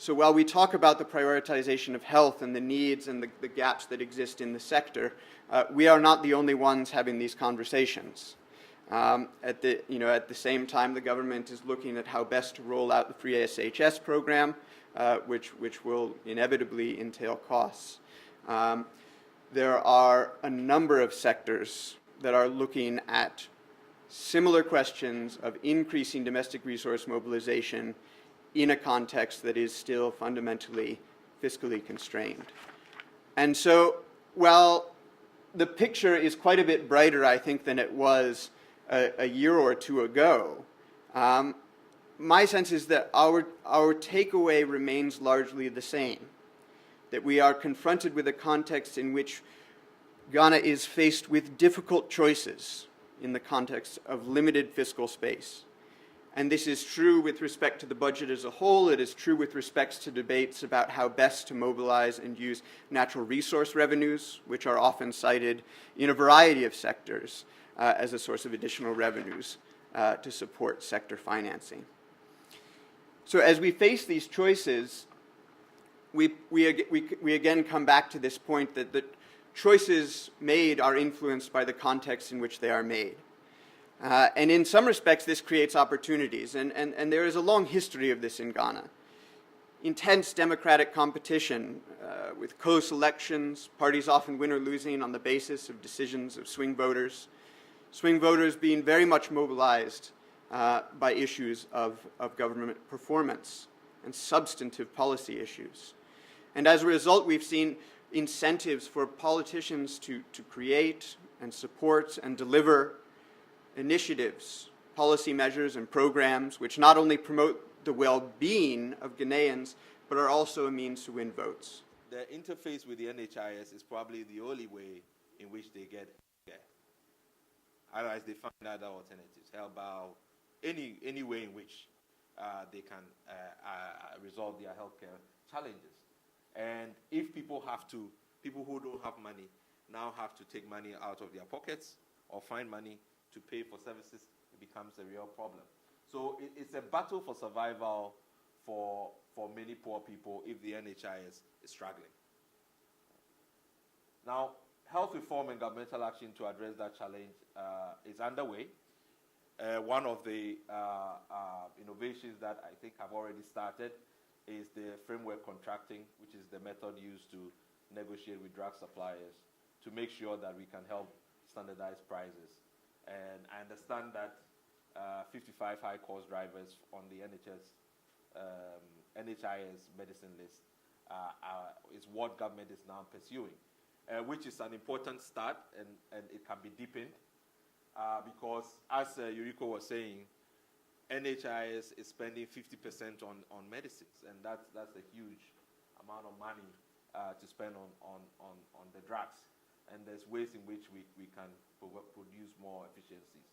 So while we talk about the prioritization of health and the needs and the gaps that exist in the sector, we are not the only ones having these conversations. At the same time, the government is looking at how best to roll out the free SHS program, which will inevitably entail costs. There are a number of sectors that are looking at similar questions of increasing domestic resource mobilization in a context that is still fundamentally fiscally constrained. And so, while the picture is quite a bit brighter, I think, than it was a year or two ago, my sense is that our takeaway remains largely the same, that we are confronted with a context in which Ghana is faced with difficult choices in the context of limited fiscal space. And this is true with respect to the budget as a whole. It is true with respect to debates about how best to mobilize and use natural resource revenues, which are often cited in a variety of sectors as a source of additional revenues to support sector financing. So as we face these choices, we again come back to this point that the choices made are influenced by the context in which they are made. And in some respects, this creates opportunities, and there is a long history of this in Ghana. Intense democratic competition with close elections, parties often win or losing on the basis of decisions of swing voters being very much mobilized by issues of government performance and substantive policy issues. And as a result, we've seen incentives for politicians to create and support and deliver initiatives, policy measures, and programs which not only promote the well-being of Ghanaians, but are also a means to win votes. The interface with the NHIS is probably the only way in which they get there. Otherwise, they find other alternatives, help any way in which they can resolve their healthcare challenges. And if people who don't have money now have to take money out of their pockets or find money to pay for services, it becomes a real problem. So it's a battle for survival for many poor people if the NHIS is struggling. Now, health reform and governmental action to address that challenge is underway. One of the innovations that I think have already started is the framework contracting, which is the method used to negotiate with drug suppliers to make sure that we can help standardize prices. And I understand that 55 high-cost drivers on the NHIS medicine list is what government is now pursuing, which is an important start, and it can be deepened because, as Yuriko was saying, NHIS is spending 50% on medicines, and that's a huge amount of money to spend on the drugs. And there's ways in which we can produce more efficiencies.